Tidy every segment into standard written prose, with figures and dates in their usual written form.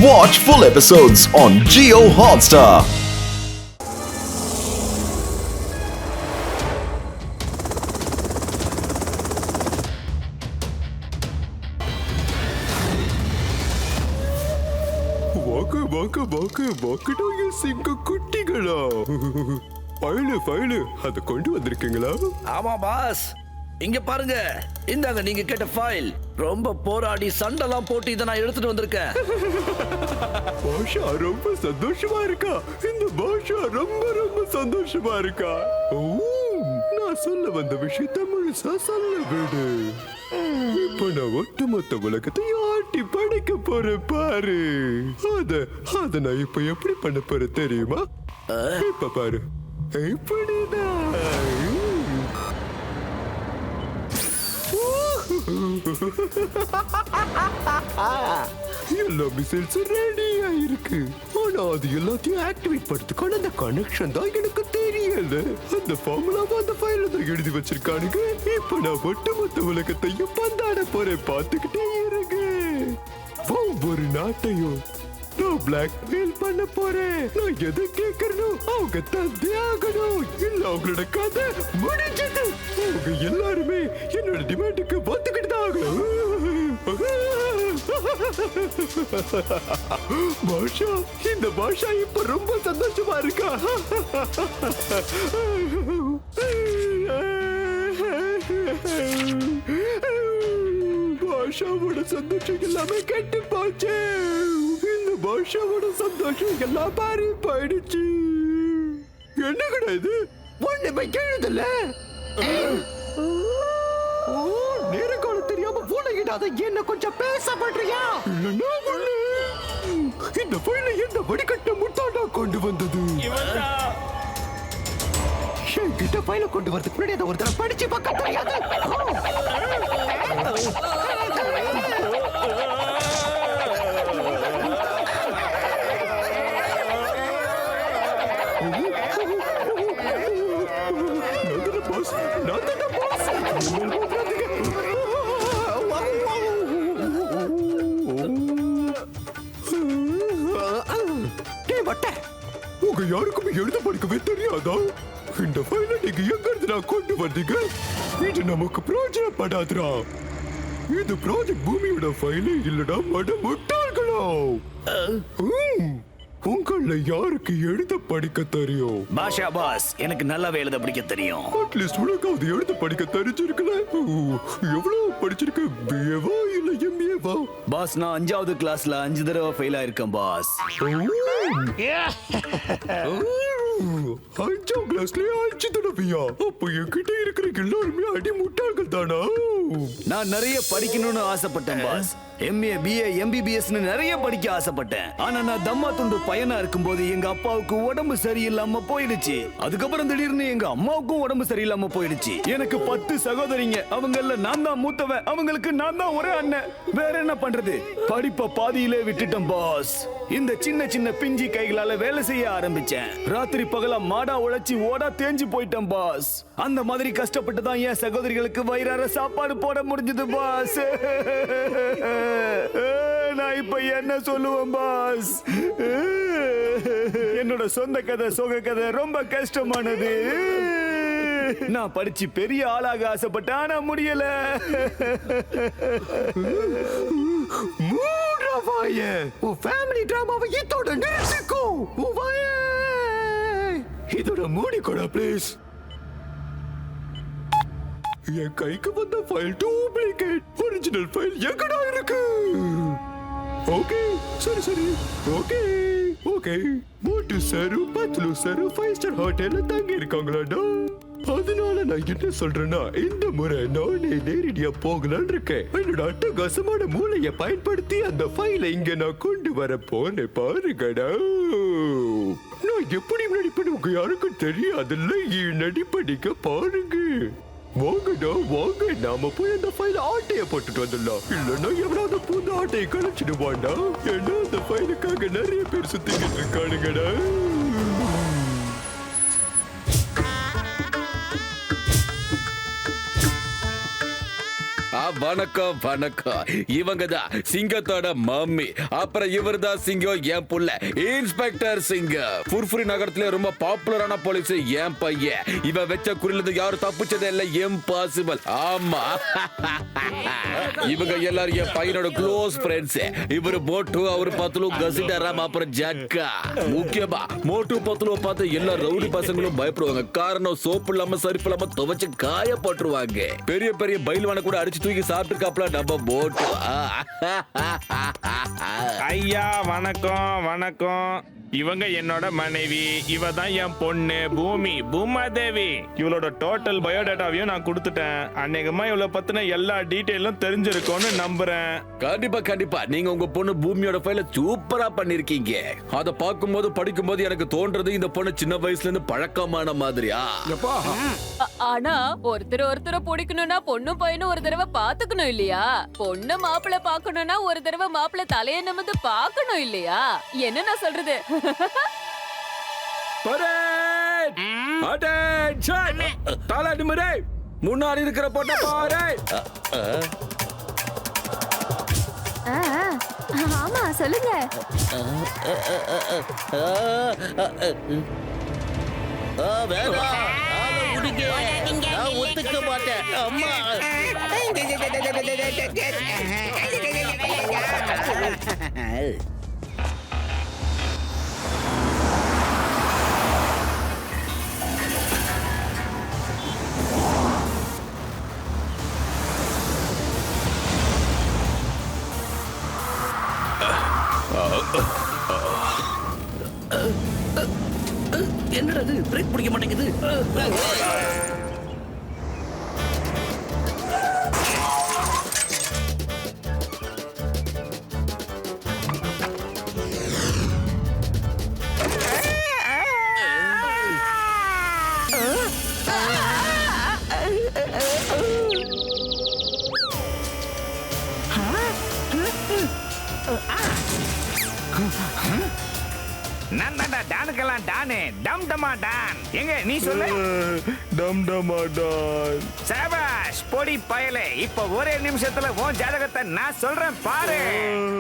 Watch full episodes on Jio Hotstar. வாக்கடாய சிங்க குட்டிகளா file அத கொண்டு வந்திருக்கீங்களா? ஆமா பாஸ், இங்க பாருங்க. இந்தாங்க நீங்க கேட்ட ஃபைல். ரொம்ப போராடி சண்டெல்லாம் போட்டு இதை நான் எடுத்துட்டு வந்திருக்கேன். பாஷா ரொம்ப சந்தோஷமா இருக்கா. இந்த பாஷா ரொம்ப சந்தோஷமா இருக்கா. நான் சொல்ல வந்த விஷயத்தை முழுசா சொல்ல விடு. இப்ப நான் ஒட்டுமொத்த உலகத்தை ஆட்டி படைக்க போறேன் பாரு. அத நான் இப்ப எப்படி பண்ண போறேன் தெரியுமா? இப்ப பாரு. இப்படிதான் எல்லா மிசைல்ஸ் ரெடியா இருக்கு. ஆனா அது எல்லாத்தையும் ஆக்டிவேட் பண்றதுக்கான அந்த கனெக்ஷன் தான் எனக்கு தெரியல. அந்த ஃபார்முலாவை அந்த ஃபைல்ல தான் எழுதி வச்சிருக்கானுங்க. இப்ப நான் ஒட்டுமொத்த உலகத்தையும் பந்தாட போறேன். பார்த்துக்கிட்டே இருங்க. ஒவ்வொரு நாட்டையும் நான் பிளாக்மெயில் பண்ண போறேன். நான் எதை கேட்கறனோ அவங்க தந்தே ஆகணும். இல்ல அவங்களோட கதை முடிஞ்சது. அவங்க எல்லாருமே என்னோட டிமாண்டுக்கு ஒத்துக்கிட்டு தான் ஆகணும். பாஷா, இந்த பாஷா இப்ப ரொம்ப சந்தோஷமா இருக்கா. பாஷாவோட சந்தோஷம் எல்லாமே கெட்டு போச்சு. இந்த பாஷாவோட சந்தோஷம் எல்லாம் மாறி போயிடுச்சு. என்ன கிடையாது, ஒண்ணுமே கேளுதல்ல. நேரக்காலம் தெரியாம பூனையிடாத என்ன கொஞ்சம் பேச பண்றியா? இந்த ஃபைலை என்ன வடிகட்ட முட்டாடா கொண்டு வந்தது? என்கிட்ட ஃபைலை கொண்டு வரதுக்கு முன்னாடி அதை ஒரு தடவை படிச்சு பார்க்க தெரியாது. உங்க யாருக்குமே எழுத படிக்கவே தெரியாதா? இந்த ஃபைலை நீங்க எங்க இருந்து நான் கொண்டு வந்தீங்க? இது நமக்கு பிரயோஜனப்படாதுடா. இது ப்ராஜெக்ட் பூமியோட ஃபைலே இல்லடா மட முட்டாள்களோ. உங்கள யாருக்கு எழுத படிக்க தெரியும்? பாஷா பாஸ், எனக்கு நல்லாவே எழுத படிக்க தெரியும். அட்லீஸ்ட் உனக்கு அது எழுத படிக்க தெரிஞ்சிருக்கல. எவ்வளவு படிச்சிருக்க? பிஏவா இல்ல எம்ஏவா? பாஸ், நான் 5வது கிளாஸ்ல 5 தடவை ஃபெயில் ஆயிருக்கேன் பாஸ். 5ஆம் கிளாஸ்லயே 5 தடவையா? அப்ப என்கிட்ட இருக்கிற எல்லாருமே அடி முட்டாள்கள் தானா? நான் நிறைய படிக்கணும்னு ஆசைப்பட்டேன் பாஸ். எம்ஏ, பிஏ, எம்பிபிஎஸ்னு நிறைய படிக்க ஆசைப்பட்டேன். ஆனா நான் தம்மா துண்டு பையனா இருக்கும்போது எங்க அப்பாவுக்கு உடம்பு சரியில்லாம போயிடுச்சு. அதுக்கப்புறம் திடீர்னு எங்க அம்மாவுக்கும் உடம்பு சரியில்லாம போயிடுச்சு. எனக்கு 10 சகோதரிங்க. அவங்கள நான் தான் மூத்தவன். அவங்களுக்கு நான் தான் ஒரே அண்ணன். வேற என்ன பண்றது? படிப்ப பாதியிலே விட்டுட்டேன் பாஸ். இந்த சின்ன சின்ன பிஞ்சி கைகளால வேலை செய்ய ஆரம்பிச்சேன். ராத்திரி பகலா மாடா உழைச்சி ஓடா தேஞ்சு போயிட்டேன் பாஸ். அந்த மாதிரி கஷ்டப்பட்டு தான் என் சகோதரிகளுக்கு வயிறார சாப்பாடு போட முடிஞ்சது பாஸ். நான் இப்ப என்ன சொல்லுவேன் பாஸ்? என்னோட சொந்த கதை, சோக கதை ரொம்ப கஷ்டமானது. நான் படிச்சு பெரிய ஆளாக ஆசைப்பட்டேன், ஆனா முடியல. ஃபேமிலி டிராமாவை இதோட நிறுத்திக்கோ. இதோட மூடிக்கோடா ப்ளீஸ். என் கைக்கு வந்த ஃபைல் டூப்ளிகேட். ஒரிஜினல் ஃபைல் எங்கடா இருக்கு? ஓகே, சரி. ஓகே. மோட்டு சாரு, பத்லு சாரு 5 ஸ்டார் ஹோட்டல்ல தங்கி இருக்காங்களாடா. அதனால நான் என்ன சொல்றேன்னா, இந்த முறை நானே நேரடியா போகலான்னு இருக்கேன். என்னோட அட்டகாசமான மூளையை பயன்படுத்தி அந்த ஃபைலை இங்க நான் கொண்டு வர போறேன். பாருங்கடா, நான் எப்படி நடிப்பேன்னு உங்க யாருக்கும் தெரியாதுல்ல. நடிப்படிக்க பாருங்க. வாங்கடா வாங்க, நாம போய் அந்த ஃபைல ஆட்டைய போட்டுட்டு வந்துடலாம். இல்லன்னா எவனாவது பூந்த ஆட்டையை கழிச்சிடுவாண்டா. ஏன்னா அந்த ஃபைலுக்காக நிறைய பேர் சுத்திக்கிட்டு இருக்கானுங்கடா. வணக்கம் வணக்கம். இவங்க தான் சிங்கத்தோட மம்மி. அப்புறம் இவர் தான் சிங்கம், என் புள்ள இன்ஸ்பெக்டர் சிங்கம். புர்ஃபுரி நகரத்துல ரொம்ப பாப்புலரான போலீஸ் என் பையன். இவன் வச்ச குறியில யாரும் தப்பிச்சதே இல்ல, இம்பாசிபிள். ஆமா, இவங்க எல்லாரும் என் பையனோட க்ளோஸ் ஃப்ரெண்ட்ஸ். இவரு மோட்டு, அவரு பத்துலு, கசிடராம், அப்புறம் ஜட்கா. முக்கியமா மோட்டு பத்துலு பார்த்து எல்லா ரவுடி பசங்களும் பயப்படுவாங்க. காரணம் சோப்பு இல்லாம சரிப்பு இல்லாம துவைச்சு காயப்பட்டுருவாங்க. பெரிய பெரிய பயில்வான கூட அடிச்சு தூக்கி சாப்பிட்டுருக்காப்ல நம்ம போட்டு. ஐயா வணக்கம் வணக்கம். இவங்க என்னோட மனைவி, இவ தான் என் பொண்ணு பூமி, பூமாதேவி. இவளோட டோட்டல் பயோடேட்டாவையும் நான் கொடுத்துட்டேன். அநேகமா இவளை பத்தின எல்லா டீட்டெயிலும் தெரிஞ்சிருக்கும்னு நம்புறேன். கண்டிப்பா கண்டிப்பா. நீங்க உங்க பொண்ணு பூமியோட ஃபைல சூப்பரா பண்ணிருக்கீங்க. அத பாக்கும்போது படிக்கும்போது எனக்கு தோன்றது இந்த பொண்ணு சின்ன வயசுல இருந்து பழக்கமான மாதிரியா. ஆனா ஒருத்தரை பிடிக்கணும்னா பொண்ணும் பையனும் ஒரு தடவை பாத்துக்கணும் இல்லையா? பொண்ணு மாப்பிள்ளை பாக்கணும்னா ஒரு தடவை மாப்பிள்ளை தலைய நிமிர்ந்து பாக்கணும் இல்லையா? என்ன நான் சொல்றது? தலை நிமிரே, முன்னாடி இருக்கிற பொண்ணை பாரு. ஆமா சொல்லுங்க. ஒத்துக்க மாட்டேன் அம்மா. என்னடா இது, பிரேக் பிடிக்க மாட்டேங்குது. நான் தான்டா டானுக்கெல்லாம் டானு, டம் டமா டான். எங்க நீ சொல்லு. டம் டமா டான். சபாஷ் பொடி பயலே. இப்ப ஒரே நிமிஷத்துல உன் ஜாதகத்தை நான் சொல்றேன் பாரு.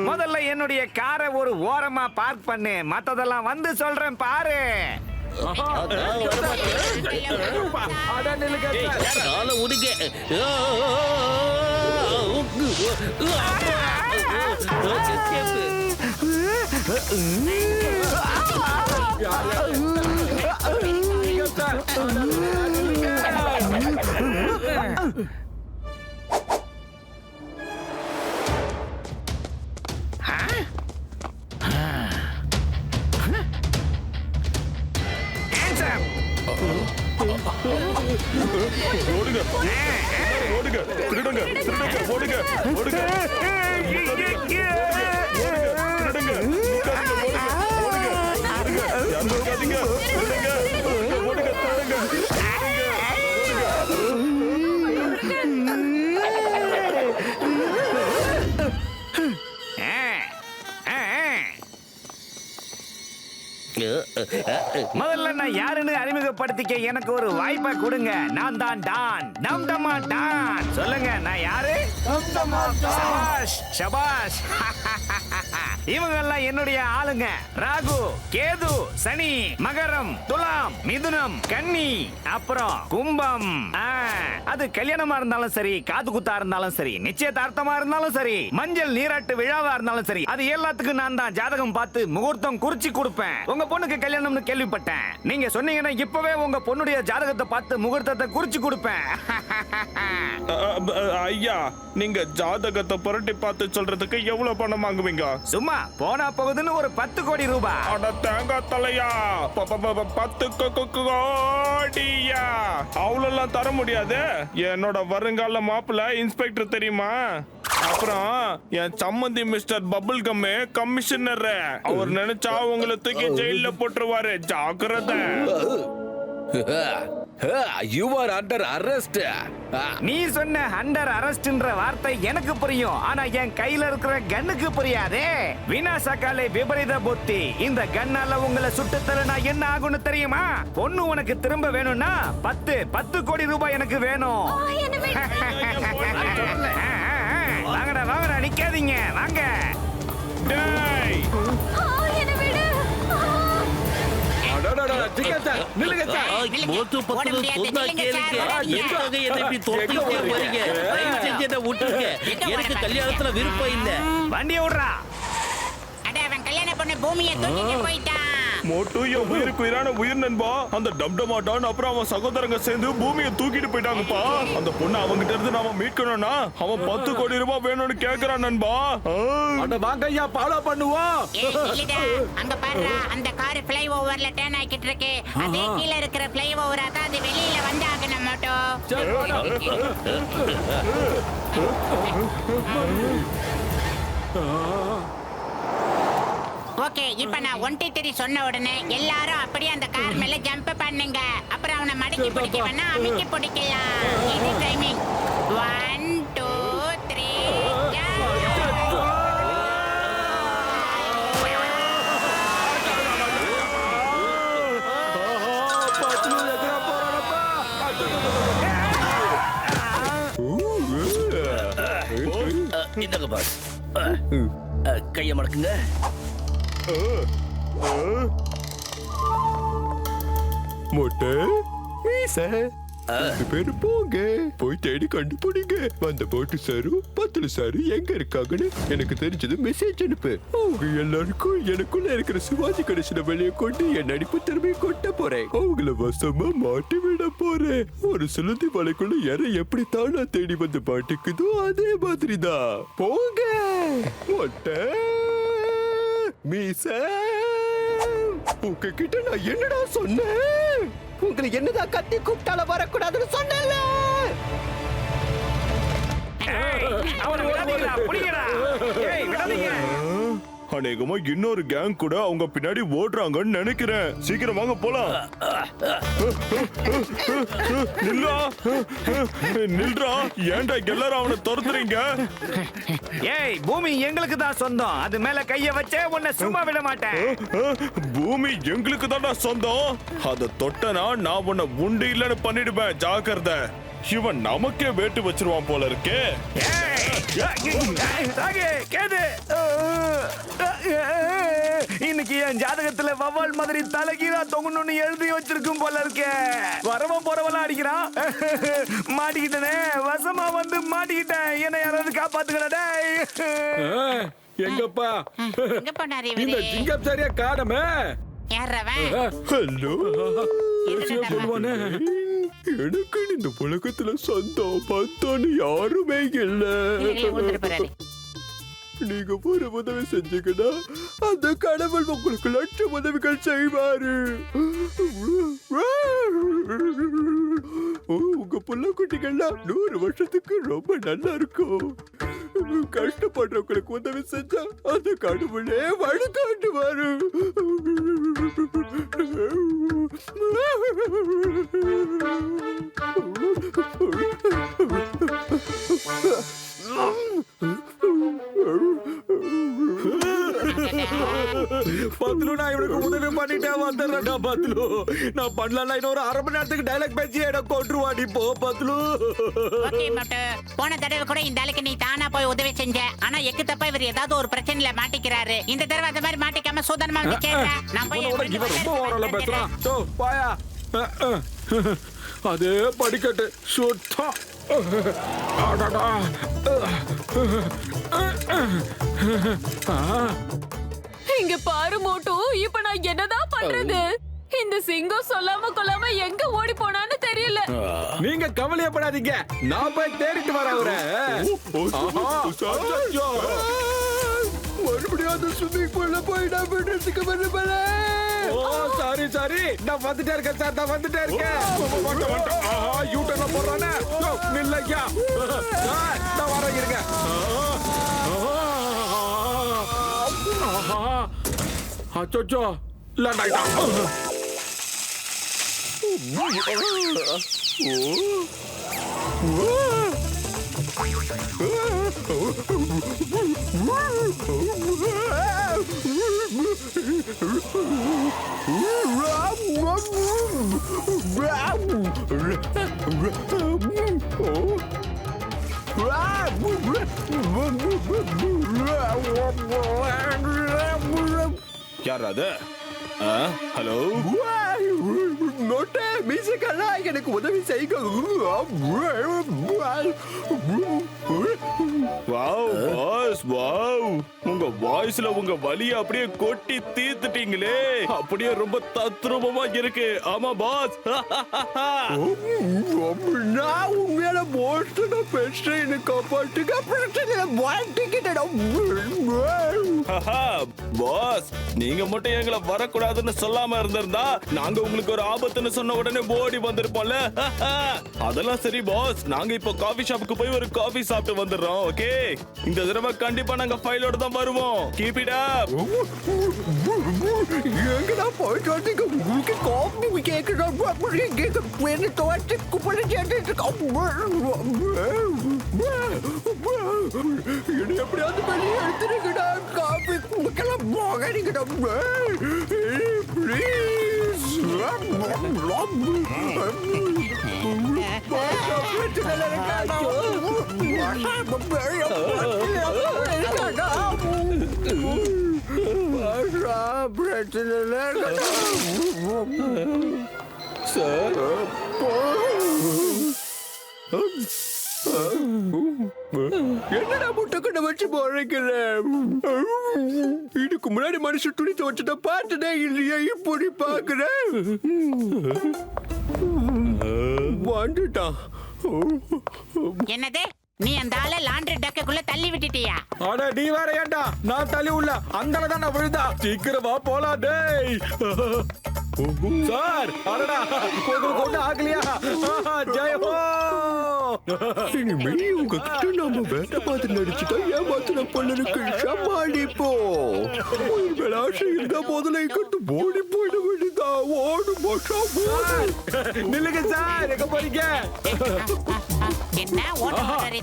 முதல்ல என்னுடைய காரை ஒரு ஓரமா பார்க் பண்ணு, மத்ததெல்லாம் வந்து சொல்றேன் பாரு. காலை உடுங்க. ஓடுங்க ஓடுங்க, திருடுங்க திருடுங்க, ஓடுங்க ஓடுங்க, திருடுங்க, ஓடுங்க, யாரும் இருக்காதீங்க, திருடுங்க, ஓடுங்க, திருடுங்க. முதல்ல நான் யாருன்னு அறிமுகப்படுத்திக்க எனக்கு ஒரு வாய்ப்பை கொடுங்க. நான் தான் டான், டம் டமா டான். சொல்லுங்க, நான் யாரு? சபாஷ் சபாஷ். இவங்க எல்லாம் என்னுடைய ஆளுங்க. ராகு, கேது, சனி, மகரம், துலாம், மிதுனம், கன்னி, அப்புறம் கும்பம். அது கல்யாணமா இருந்தாலும் சரி, காது குத்தா இருந்தாலும் சரி, நிச்சயதார்த்தமா இருந்தாலும் சரி, மஞ்சள் நீராட்டு விழாவா இருந்தாலும் சரி, அது எல்லாத்துக்கும் நான் தான் ஜாதகம் பார்த்து முகூர்த்தம் குறிச்சு கொடுப்பேன். உங்க பொண்ணுக்கு கல்யாணம்னு கேள்விப்பட்டேன். நீங்க சொன்னீங்கன்னா இப்பவே உங்க பொண்ணுடைய ஜாதகத்தை பார்த்து முகூர்த்தத்தை குறிச்சு கொடுப்பேன். ஐயா, நீங்க ஜாதகத்தை புரட்டி பார்த்து சொல்றதுக்கு எவ்வளவு பணம் வாங்குவீங்க? சும்மா போனா போகுதுன்னு ஒரு 10 கோடி ரூபாய். அட தேங்காய் தலையா, 10 கோடியா? அவ்வளோலாம் தர முடியாது. என்னோட வருங்கால மாப்பிள்ள இன்ஸ்பெக்டர் தெரியுமா? அப்புறம் என் சம்மந்தி மிஸ்டர் பபுள் கம்மு கமிஷனர். அவர் நினைச்சா உங்களை தூக்கி ஜெயில போட்டுருவாரு, ஜாக்கிரதை. You are under arrest. நீ சொன்ன அண்டர் அரஸ்ட்ன்ற வார்த்தை எனக்கு புரியும், ஆனா என் கையில இருக்கிற கன்னுக்கு புரியாதே. வினாசகாலே விபரீத புத்தி. இந்த கன்னால உங்களை சுட்டுத்தல நான் என்ன ஆகும்னு தெரியுமா? பொண்ணு உனக்கு திரும்ப வேணும்னா 10 கோடி ரூபாய் எனக்கு வேணும். வாங்கடா வாங்கடா நிக்காதீங்க வாங்க. டேய் என்ன விடு. நில்லுங்க சார். மோட்டு பத்துல சொன்னா கேளுங்க. எதுக்காக என்னை இப்படி தொத்திட்டே வரீங்க? தயவு செஞ்சு என்னை விட்டுருங்க. எனக்கு கல்யாணத்துல விருப்பம் இல்ல. வண்டியை விடுறா. அட அவன் கல்யாண பொண்ணு பூமியை தூக்கிட்டு போயிட்டான். மோட்டு என் உயிருக்கு உயிரான உயிர் நண்பா. அந்த டம்டமாட்டான் அப்புறம் அவன் சகோதரங்க சேர்ந்து பூமியை தூக்கிட்டு போயிட்டாங்கப்பா. அந்த பொண்ணு அவங்கிட்ட இருந்து நாம மீட்கணும்னா அவன் 10 கோடி ரூபாய் வேணும்னு கேக்குறான் நண்பா. வாங்கய்யா ஃபாலோ பண்ணுவோம். ஏய் நில்லுடா. அங்க பாருடா அந்த கார் ஃப்ளை ஓவர்ல டர்ன் ஆகிட்டு இருக்கு. அதே கீழ இருக்கிற ஃப்ளை ஓவரா தான் அது வெளியில வந்தாகணும் மோட்டோ. ஓகே இப்ப நான் 1 சொன்ன உடனே எல்லாரும் அப்படியே அந்த கார் மேல ஜம்ப் பண்ணுங்க. அப்புறம் அவனை மடக்கி பிடிக்க வேணா அமுக்கி பிடிக்கலாம். இது டைமிங் 1 2 3 இந்தங்க பாஸ். கைய மடக்குங்க. மொட்டை மீசை 2 பேரும் போங்க போய் தேடி கண்டுபிடிங்க. அந்த போட்டு சாரு பத்துல சாரு எங்க இருக்காங்கன்னு எனக்கு தெரிஞ்சது மெசேஜ் அனுப்பு. அவங்க எல்லாருக்கும் எனக்குள்ள இருக்கிற சிவாஜி கணேசனை வெளியே கொண்டு என் நடிப்பு திறமையை கொட்ட போறேன். அவங்கள வசமா மாட்டி விட போறேன். ஒரு சுளுந்தி வலைக்குள்ள யாரை எப்படி தானா தேடி வந்து மாட்டிக்குதோ அதே மாதிரிதான். போங்க மொட்டை மீசை. உங்ககிட்ட நான் என்னடா சொன்னேன்? உங்களை என்னதான் கத்தி கூப்பிட்டால வரக்கூடாதுன்னு சொன்னேன்ல. அவனை விடாதீங்கடா புடிங்கடா. ஏய் விடாதீங்க. அநேகமா இன்னொரு கேங் கூட அவங்க பின்னாடி ஓடுறாங்கன்னு நினைக்கிறேன். சீக்கிரம் வாங்க போலாம். நில்றா நில்றா. ஏன்டா எல்லாரும் அவனை துரத்துறீங்க? ஏய் பூமி எங்களுக்கு தான் சொந்தம். அது மேல கைய வச்சே உன்னை சும்மா விட மாட்டேன். பூமி எங்களுக்கு தான்டா சொந்தம். அத தொட்டனா நான் உன்னை உண்டு இல்லைன்னு பண்ணிடுவேன். ஜாக்கிரதை. இவன் நமக்கே வேட்டு வச்சிருவான் போல இருக்கே. இன்னைக்கு என் ஜாதகத்துல வவ்வால் மாதிரி தலைகீழா தொங்கணும்னு எழுதி வச்சிருக்கும் போல இருக்கே. வரவன் போறவெல்லாம் அடிக்கிறான். மாட்டிக்கிட்டனே வசமா வந்து மாட்டிக்கிட்டேன். என்ன யாராவது காப்பாத்துக்கடா. எங்கப்பா எங்க போனாரு இந்த இவரு? சிங்கம் சரியா காணமே. யாரவன்? ஹலோ. எனக்கு இந்த உலகத்துல சொந்தம் பத்தான்னு யாருமே இல்ல. நீங்க ஒரு உதவி செஞ்சீங்கன்னா அந்த கடவுள் உங்களுக்கு லட்சம் உதவிகள் செய்வாரு. உங்க புள்ள குட்டிகள்லாம் 100 வருஷத்துக்கு ரொம்ப நல்லா இருக்கும். கஷ்டப்படுறவங்களுக்கு உதவி செஞ்சா அந்த கடவுளே வழிகாட்டுவாரு. பத்லு நான் இவனுக்கு உதவி பண்ணிட்டேன். வந்துடுறேன்டா பத்லு. நான் பண்ணலாம். இன்னொரு 1/2 மணி நேரத்துக்கு டைலாக் பேசி எனக்கு கொண்டுருவாடி. போ பத்லு. Okay Moto. போன தடவை கூட இந்த ஆளுக்கு நீ தானா போய் உதவி செஞ்ச. ஆனா எக்கு தப்பா இவர் ஏதாவது ஒரு பிரச்சனையில மாட்டிக்கிறாரு. இந்த தடவை அந்த மாதிரி மாட்டிக்காம சூதனமா வந்து சேர்றேன். நான் போய் இவன் ரொம்ப ஓரல பேசுறான். டோ பாயா. அதே படிக்கட்டு சுத்தம். அடடா. இங்க பாரு மோட்டு, இப்ப நான் என்னதான் பண்றது? இந்த சிங்கம் சொல்லாம கொள்ளாம எங்க ஓடி போனான்னு தெரியல. நீங்க கவலையப்படாதீங்க. நான் போய் தேடிட்டு வரேன் அவரை. மறுபடியும் அந்த ஸ்விம்மிங் பூல்ல போய் நான் விடுறதுக்கு வரல. Oh sorry sorry. நான் வந்துட்டே இருக்கேன் சார். நான் வந்துட்டே இருக்கேன். யூ டர்ன் போடுறானே. நில்லையா. நான் வரேன் இருங்க. அச்சோ லாண்டாயிட்டா. யார் அது? ஹலோ, மொட்டை மீசைக்கல்லா எனக்கு உதவி செய்யுங்க. வாவ் பாஸ், வாவ், உங்க வாய்ஸ்ல உங்க வலிய அப்படியே கொட்டி தீர்த்துட்டீங்களே. அப்படியே ரொம்ப தத்ரூபமா இருக்கு. ஆமா பாஸ். நான் உண்மையில போஸ்டன பேசுறேன், காப்பாட்டுங்க. பாஸ், நீங்க மட்டும் எங்களை வரக்கூடாதுன்னு சொல்லாம இருந்திருந்தா நாங்க உங்களுக்கு ஒரு ஆபத்துன்னு சொன்ன உடனே ஓடி வந்திருப்போம்ல. அதெல்லாம் சரி பாஸ், நாங்க இப்போ காபி ஷாப்புக்கு போய் ஒரு காபி சாப்பிட்டு வந்துடுறோம். ஓகே, இந்த தடவை கண்டிப்பா நாங்க ஃபைலோட தான் வருவோம். Keep it up. எங்கடா போயிட்டு வந்தீங்க? உங்களுக்கு காபி கேக்குறோம். என்ன தோட்டு குப்பை கேட்டுட்டு என்ன எப்படியாவது வெளியே எடுத்துருக்கடா. காபி குடிக்கலாம் போகிறீங்கடா. ப்ளீஸ். என்னடா முட்டைக்கண்ண வச்சு போறீங்க? இதுக்கு முன்னாடி மனுஷன் துணி துவச்சத பார்த்ததே இல்லையா? இப்படி பாக்குறேன். வந்துட்டான். என்னது, நீ அந்த ஆளை லாண்ட்ரி டக்குக்குள்ள தள்ளி விட்டுட்டியா? ஆனா நீ வேற ஏன்டா? நான் தள்ளி உள்ள அந்தால தான் நான் விழுந்தா. சீக்கிரம் வா போலாம். டேய் சார், அடடா உங்களுக்கு ஒண்ணு ஆகலையா? ஜெயஹோ. இனிமே உங்ககிட்ட நாம வேற பார்த்து நடிச்சுட்டா ஏமாத்தின பொண்ணுக்கு சமாளிப்போம். உயிர் ஆசை இருந்தா முதல்ல இங்கிட்டு ஓடி போயிட வேண்டியதா. ஓடு மோஷா போடு. நில்லுங்க சார், எங்க போறீங்க? என்ன ஓட்ட ஓடுறீ?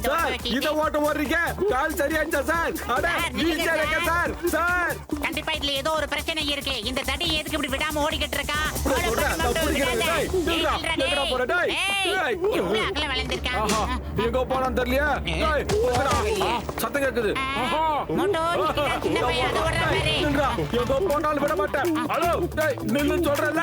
இத ஓட்ட ஓடுறீங்க? கால் சரியாச்சா சார்? அட நீங்க இருக்க சார். சார், கண்டிப்பா இதுல ஏதோ ஒரு பிரச்சனை இருக்கு. இந்த தடி எதுக்கு இப்படி விடாம ஓடிக்கிட்டு இருக்கா? எங்க போனான்னு தெரியலையா? சத்தம் கேக்குது. எங்க போனாலும் விட மாட்டேன். ஹலோ, நின்னு சொல்றேன்ல.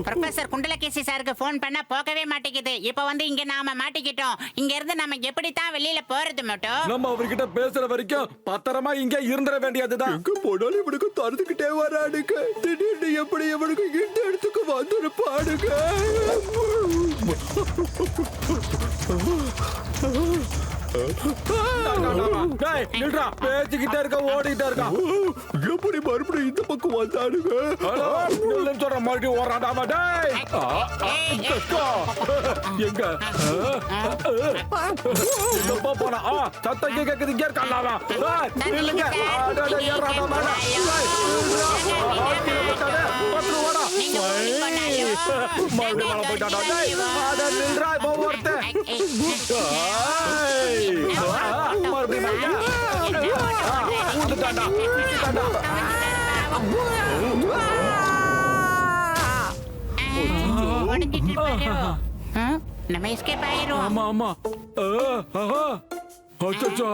ப்ரொஃபசர் குண்டலகேசி சாருக்கு போன் பண்ண போகவே மாட்டேங்குது. இப்ப வந்து இங்க நாம மாட்டிக்கிட்டோம். இங்க இருந்து நாம எப்படித்தான் வெளியில போறது மட்டும்? நம்ம அவர்கிட்ட பேசுற வரைக்கும் பத்திரமா இங்க இருந்துட வேண்டியதுதான். எங்க போனாலும் இவனுக்கு தடுத்துக்கிட்டே வரானுங்க. திடீர்னு எப்படி இவனுக்கு இந்த இடத்துக்கு வந்துருப்பானுங்க. பேச்சுக்கிட்டே இருக்க, ஓடிட்டே இருக்கா. எப்படி மறுபடியும் இந்த பக்கம் வந்தானுங்க? சொல்ற மறுபடியும் ஓடுறாடாமா. டேய் எங்க எங்க போனா? சத்தம் கேக்குது. இங்க இருக்கான். இல்லைங்க மறுபடியும் போயிட்டாடா. அத நின்றா இப்போ ஒருத்தன். நம்ம எஸ்கேப் ஆயிரும். ஆமா ஆமா. அச்சச்சோ.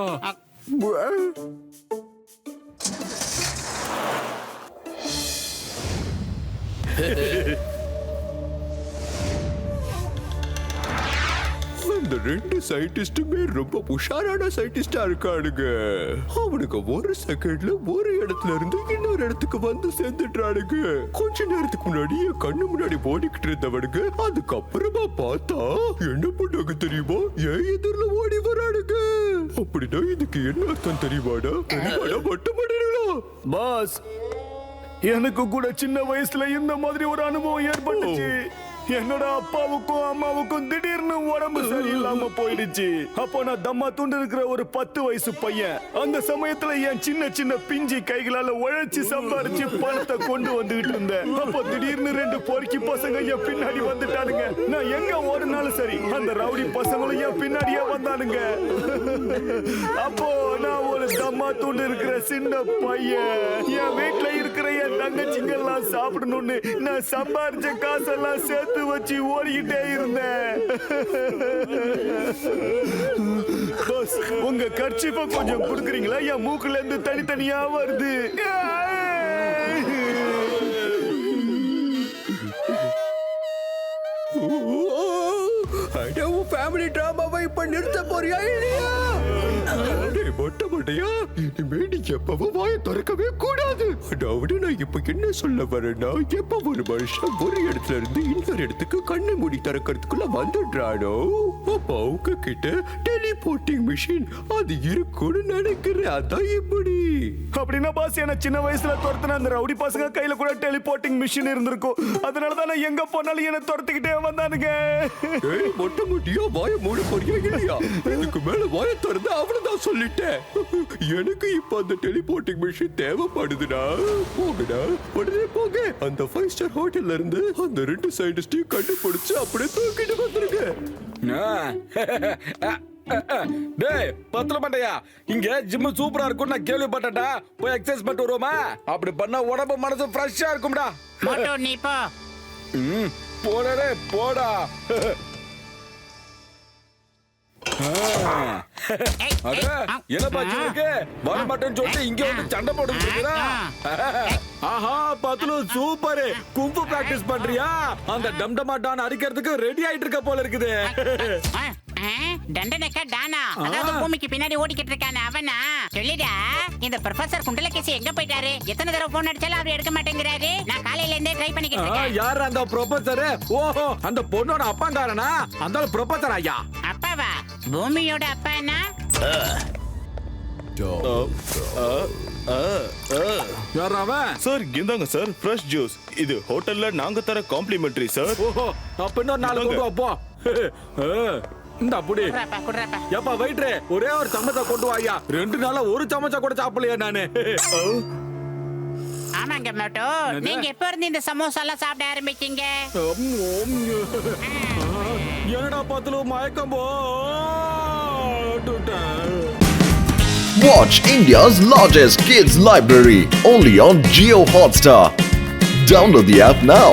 இந்த ரெண்டு சயின்டிஸ்டுமே ரொம்ப உஷாரான சயின்டிஸ்டா இருக்கானுங்க. அவனுக்கு ஒரு செகண்ட்ல ஒரு இடத்துல இருந்து இன்னொரு இடத்துக்கு வந்து சேர்ந்துட்டானுங்க. கொஞ்ச நேரத்துக்கு முன்னாடி என் கண்ணு முன்னாடி ஓடிக்கிட்டு இருந்தவனுங்க அதுக்கப்புறமா பார்த்தா என்ன பண்ணாங்க தெரியுமா? என் எதிரில ஓடி வரானுங்க. அப்படின்னா இதுக்கு என்ன அர்த்தம் தெரியுமாடா? மட்டும் பண்ணிடுங்களா பாஸ், எனக்கு கூட சின்ன வயசுல இந்த மாதிரி ஒரு அனுபவம் ஏற்பட்டுச்சு. என்னோட அப்பாவுக்கும் அம்மாவுக்கும் திடீர்னு உடம்பு சரியில்லாம போயிடுச்சு. அப்போ நான் தம்மா துண்டு இருக்கிற ஒரு 10 வயசு பையன். அந்த சமயத்துல என் சின்ன சின்ன பிஞ்சி கைகளால உழைச்சு சம்பாரிச்சு பணத்தை கொண்டு வந்துகிட்டு இருந்தேன். அப்போ திடீர்னு 2 பொறுக்கி பசங்க என் பின்னாடி வந்துட்டானுங்க. நான் எங்க ஓடுனாலும் சரி அந்த ரவுடி பசங்களும் என் பின்னாடியே வந்தானுங்க. அப்போ நான் ஒரு தம்மா துண்டு இருக்கிற சின்ன பையன். என் வீட்டுல இருக்கிற என் தங்கச்சிங்க எல்லாம் சாப்பிடணும்னு நான் சம்பாரிச்ச காசெல்லாம் சேர்த்து வச்சு ஓடிக்கிட்டே இருந்தேன். பாஸ், உங்க கர்ச்சீப்பை கொஞ்சம் கொடுக்குறீங்களா? என் மூக்குல இருந்து தனித்தனியா வருது. ஃபேமிலி டிராமாவை இப்ப நிறுத்த போறியா இல்லையா? மொட்டை மொட்டையா, இனிமே நீ எப்பவும் வாயை திறக்கவே கூடாது. அதாவது நான் இப்ப என்ன சொல்ல வரேன்னா, எப்ப ஒரு மனுஷன் ஒரு இடத்துல இருந்து இன்னொரு இடத்துக்கு கண்ணை மூடி திறக்கிறதுக்குள்ள வந்துடுறானோ, அப்ப அவங்க கிட்ட டெலிபோர்ட்டிங் மிஷின் அது இருக்கும்னு நினைக்கிறேன். அதான் இப்படி. அப்படின்னா பாஸ், என்ன சின்ன வயசுல துரத்துன அந்த ரவுடி பசங்க கையில கூட டெலிபோர்ட்டிங் மிஷின் இருந்திருக்கும். அதனாலதான் நான் எங்க போனாலும் என்ன துரத்துக்கிட்டே வந்தானுங்க. ஏய், மொட்டை மொட்டியா வாயை மூட போறியா இல்லையா? இதுக்கு மேல வாயை திறந்து அவ்வளவுதான் சொல்லிட்டேன். எனக்கு இப்ப அந்த டெலிபோர்ட்டிங் மிஷின் தேவைப்படுதுடா. போகடா, உடனே போங்க. அந்த 5 ஸ்டார் ஹோட்டல்ல இருந்து அந்த 2 சயின்டிஸ்டையும் கண்டுபிடிச்சு அப்படியே தூக்கிட்டு வந்துருங்க. டேய் பத்தல மாட்டையா, இங்க ஜிம் சூப்பரா இருக்கும் நான் கேள்விப்பட்டேன்டா. போய் எக்ஸசைஸ் பண்ணிட்டு வருவோமா? அப்படி பண்ணா உடம்பு மனசு ஃப்ரெஷ்ஷா இருக்கும்டா. மோட்டு நீ போ. போடா போடா. என்ன பாச்சு இருக்கு? வர மாட்டேன்னு சொல்லிட்டு இங்க வந்து சண்டை போட்டு ஆஹா பத்துலு சூப்பர். கும்பு பிராக்டிஸ் பண்றியா? அந்த டம்டமா டான் அடிக்கிறதுக்கு ரெடி ஆயிட்டு இருக்க போல இருக்குது. தண்டனக்கா டானா, அதாவது பூமிக்கு பின்னாடி ஓடிக்கிட்டு இருக்கானே அவனா? சொல்லிடா, இந்த ப்ரொஃபசர் குண்டலகேசி எங்க போயிட்டாரு? எத்தனை தடவை போன் அடிச்சாலும் அவர் எடுக்க மாட்டேங்கிறாரு. நான் காலையில இருந்தே ட்ரை பண்ணிக்கிட்டு இருக்கேன். யார் அந்த ப்ரொஃபசர்? ஓஹோ, அந்த பொண்ணோட அப்பாங்காரனா? அந்த ப்ரொஃபசர் ஐயா. அப்பாவா? பூமியோட அப்பானா? யார் அவன்? சார் இந்தாங்க சார், ஃப்ரெஷ் ஜூஸ். இது ஹோட்டல்ல நாங்க தர காம்ப்ளிமெண்டரி சார். ஓஹோ, அப்ப இன்னொரு நாள் கொண்டு வா போ. இந்த அப்படி குடுறாப்பா. ஏப்பா வெயிட்ரே, ஒரே ஒரு சமச்சா கொண்டு வாயா. 2 நாளா ஒரு சமச்சா கூட சாப்பிடலையா நானு? ஆமாங்க மோட்டு, நீங்க எப்ப இருந்து இந்த சமோசா எல்லாம் சாப்பிட ஆரம்பிச்சீங்க? என்னடா பத்துல மயக்கம் போட்டுட்டேன். Watch India's largest kids library only on Jio Hotstar. Download the app now.